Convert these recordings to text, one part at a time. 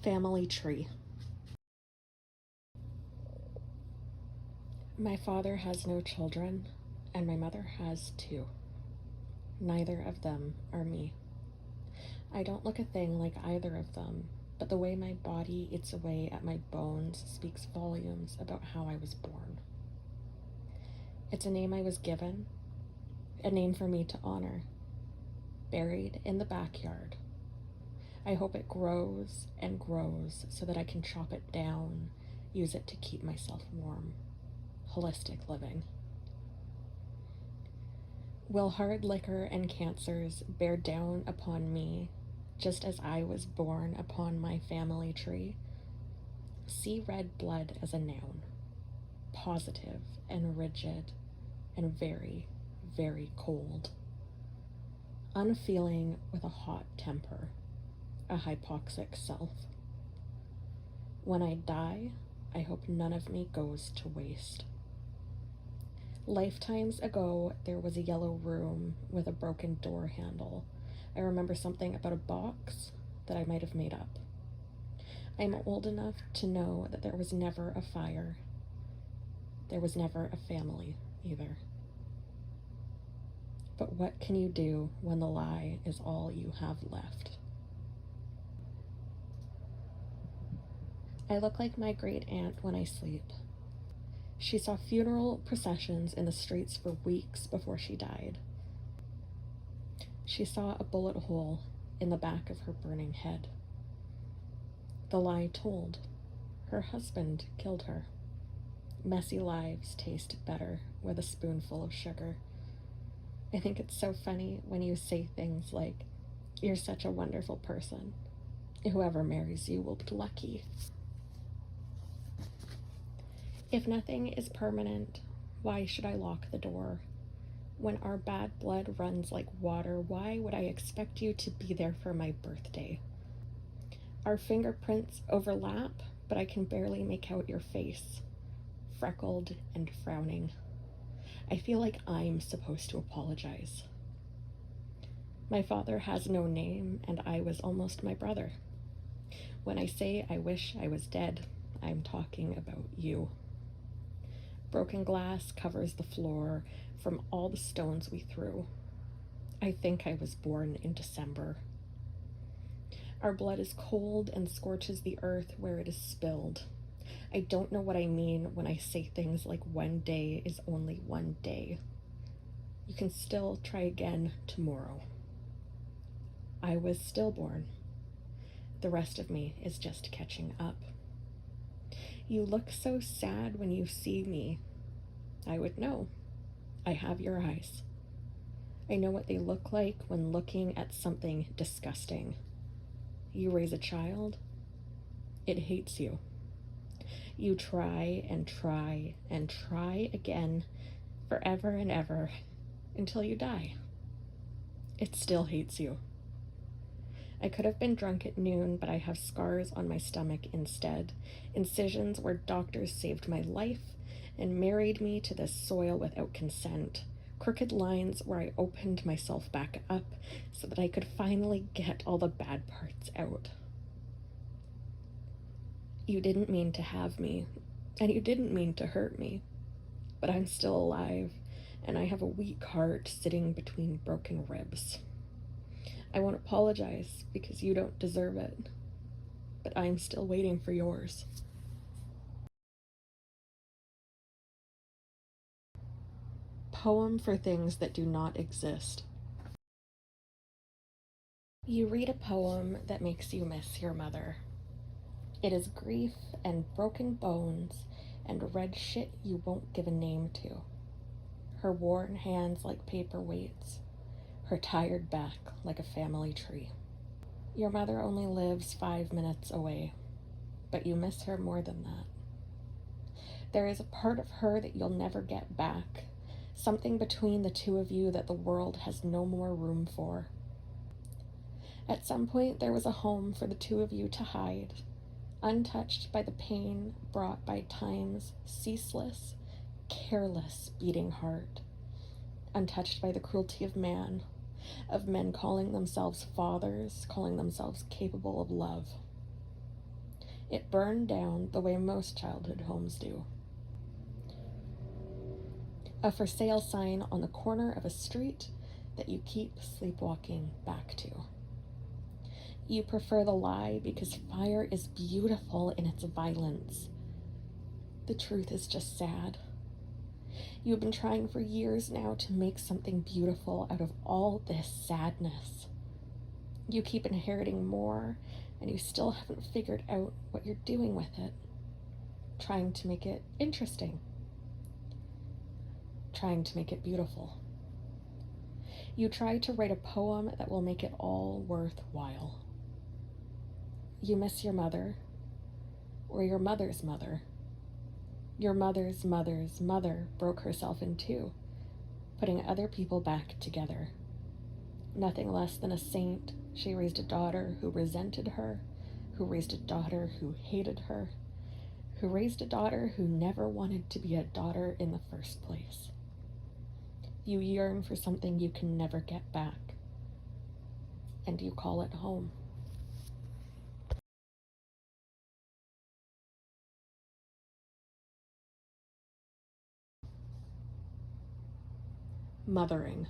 Family tree. My father has no children, and my mother has two. Neither of them are me. I don't look a thing like either of them, but the way my body eats away at my bones speaks volumes about how I was born. It's a name I was given, a name for me to honor, buried in the backyard. I hope it grows and grows so that I can chop it down, use it to keep myself warm. Holistic living. Will hard liquor and cancers bear down upon me, just as I was born upon my family tree? See red blood as a noun, positive and rigid and very, very cold. Unfeeling with a hot temper, a hypoxic self. When I die, I hope none of me goes to waste. Lifetimes ago, there was a yellow room with a broken door handle. I remember something about a box that I might have made up. I'm old enough to know that there was never a fire. There was never a family, either. But what can you do when the lie is all you have left? I look like my great aunt when I sleep. She saw funeral processions in the streets for weeks before she died. She saw a bullet hole in the back of her burning head. The lie told. Her husband killed her. Messy lives taste better with a spoonful of sugar. I think it's so funny when you say things like, "You're such a wonderful person. Whoever marries you will be lucky." If nothing is permanent, why should I lock the door? When our bad blood runs like water, why would I expect you to be there for my birthday? Our fingerprints overlap, but I can barely make out your face, freckled and frowning. I feel like I'm supposed to apologize. My father has no name, and I was almost my brother. When I say I wish I was dead, I'm talking about you. Broken glass covers the floor from all the stones we threw. I think I was born in December. Our blood is cold and scorches the earth where it is spilled. I don't know what I mean when I say things like one day is only one day. You can still try again tomorrow. I was stillborn. The rest of me is just catching up. You look so sad when you see me. I would know. I have your eyes. I know what they look like when looking at something disgusting. You raise a child, it hates you. You try and try and try again forever and ever until you die. It still hates you. I could have been drunk at noon, but I have scars on my stomach instead, incisions where doctors saved my life and married me to this soil without consent, crooked lines where I opened myself back up so that I could finally get all the bad parts out. You didn't mean to have me, and you didn't mean to hurt me, but I'm still alive, and I have a weak heart sitting between broken ribs. I won't apologize because you don't deserve it, but I'm still waiting for yours. Poem for things that do not exist. You read a poem that makes you miss your mother. It is grief and broken bones and red shit you won't give a name to. Her worn hands like paperweights, her tired back like a family tree. Your mother only lives 5 minutes away, but you miss her more than that. There is a part of her that you'll never get back, something between the two of you that the world has no more room for. At some point, there was a home for the two of you to hide, untouched by the pain brought by time's ceaseless, careless beating heart, untouched by the cruelty of men calling themselves fathers, calling themselves capable of love. It burned down the way most childhood homes do. A for sale sign on the corner of a street that you keep sleepwalking back to. You prefer the lie because fire is beautiful in its violence. The truth is just sad. You have been trying for years now to make something beautiful out of all this sadness. You keep inheriting more, and you still haven't figured out what you're doing with it. Trying to make it interesting. Trying to make it beautiful. You try to write a poem that will make it all worthwhile. You miss your mother, or your mother's mother. Your mother's mother's mother broke herself in two, putting other people back together. Nothing less than a saint, she raised a daughter who resented her, who raised a daughter who hated her, who raised a daughter who never wanted to be a daughter in the first place. You yearn for something you can never get back, and you call it home. Mothering.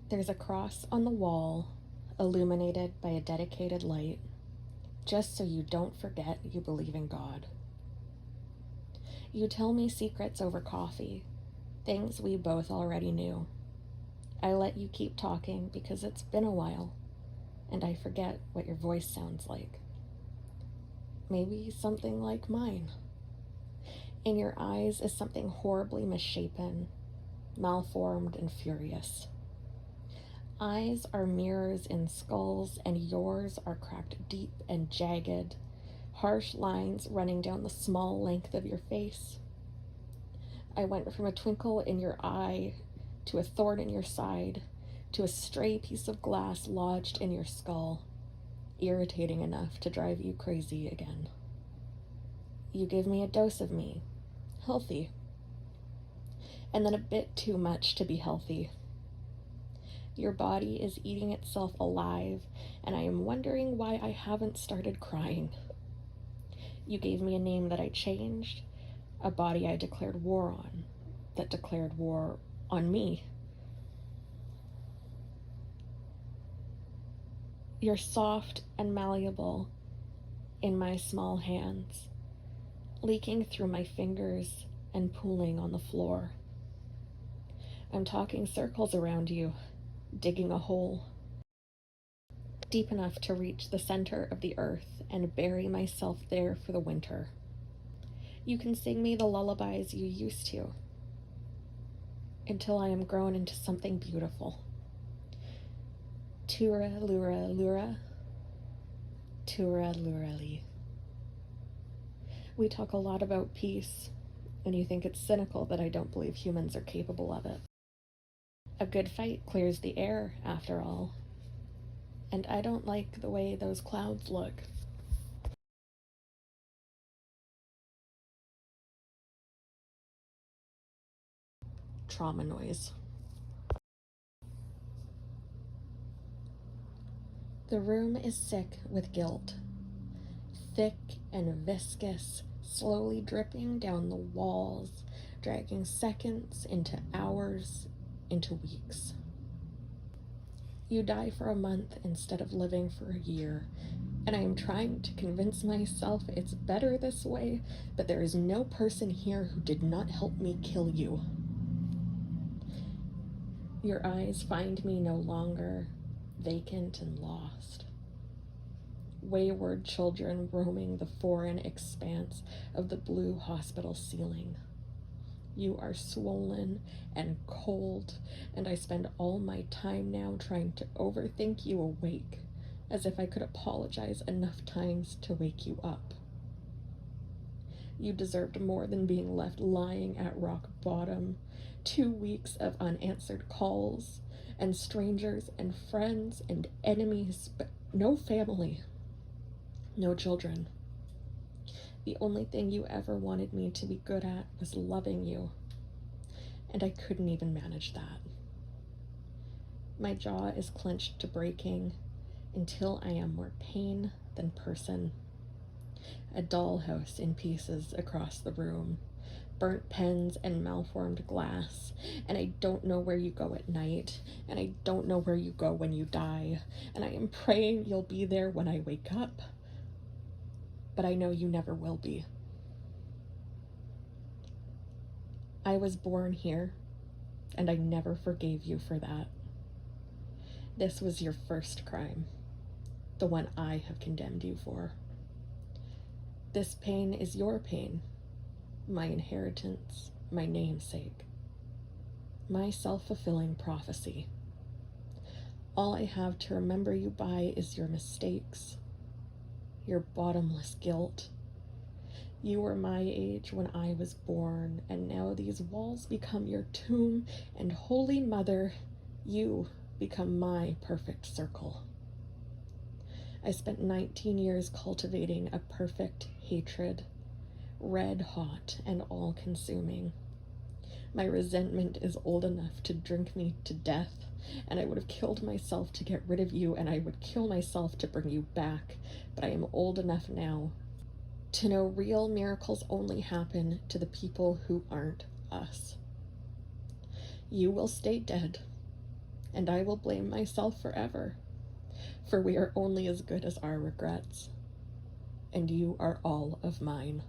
There's a cross on the wall, illuminated by a dedicated light, just so you don't forget you believe in God. You tell me secrets over coffee, things we both already knew. I let you keep talking because it's been a while, and I forget what your voice sounds like. Maybe something like mine. In your eyes is something horribly misshapen, malformed, and furious. Eyes are mirrors in skulls, and yours are cracked deep and jagged, harsh lines running down the small length of your face. I went from a twinkle in your eye to a thorn in your side, to a stray piece of glass lodged in your skull, irritating enough to drive you crazy again. You give me a dose of me, healthy, and then a bit too much to be healthy. Your body is eating itself alive, and I am wondering why I haven't started crying. You gave me a name that I changed, a body I declared war on, that declared war on me. You're soft and malleable in my small hands, leaking through my fingers and pooling on the floor. I'm talking circles around you, digging a hole deep enough to reach the center of the earth and bury myself there for the winter. You can sing me the lullabies you used to, until I am grown into something beautiful. Tura lura lura, tura lura li. We talk a lot about peace, and you think it's cynical that I don't believe humans are capable of it. A good fight clears the air, after all. And I don't like the way those clouds look. Trauma noise. The room is sick with guilt. Thick and viscous, slowly dripping down the walls, dragging seconds into hours, into weeks. You die for a month instead of living for a year, and I am trying to convince myself it's better this way, but there is no person here who did not help me kill you. Your eyes find me no longer, vacant and lost. Wayward children roaming the foreign expanse of the blue hospital ceiling. You are swollen and cold, and I spend all my time now trying to overthink you awake, as if I could apologize enough times to wake you up. You deserved more than being left lying at rock bottom, 2 weeks of unanswered calls, and strangers and friends and enemies, but no family, no children. The only thing you ever wanted me to be good at was loving you, and I couldn't even manage that. My jaw is clenched to breaking until I am more pain than person. A dollhouse in pieces across the room, burnt pens and malformed glass, and I don't know where you go at night, and I don't know where you go when you die, and I am praying you'll be there when I wake up, but I know you never will be. I was born here, and I never forgave you for that. This was your first crime, the one I have condemned you for. This pain is your pain, my inheritance, my namesake, my self-fulfilling prophecy. All I have to remember you by is your mistakes, your bottomless guilt. You were my age when I was born, and now these walls become your tomb, and Holy Mother, you become my perfect circle. I spent 19 years cultivating a perfect hatred, red hot and all-consuming. My resentment is old enough to drink me to death, and I would have killed myself to get rid of you, and I would kill myself to bring you back, but I am old enough now to know real miracles only happen to the people who aren't us. You will stay dead, and I will blame myself forever, for we are only as good as our regrets, and you are all of mine.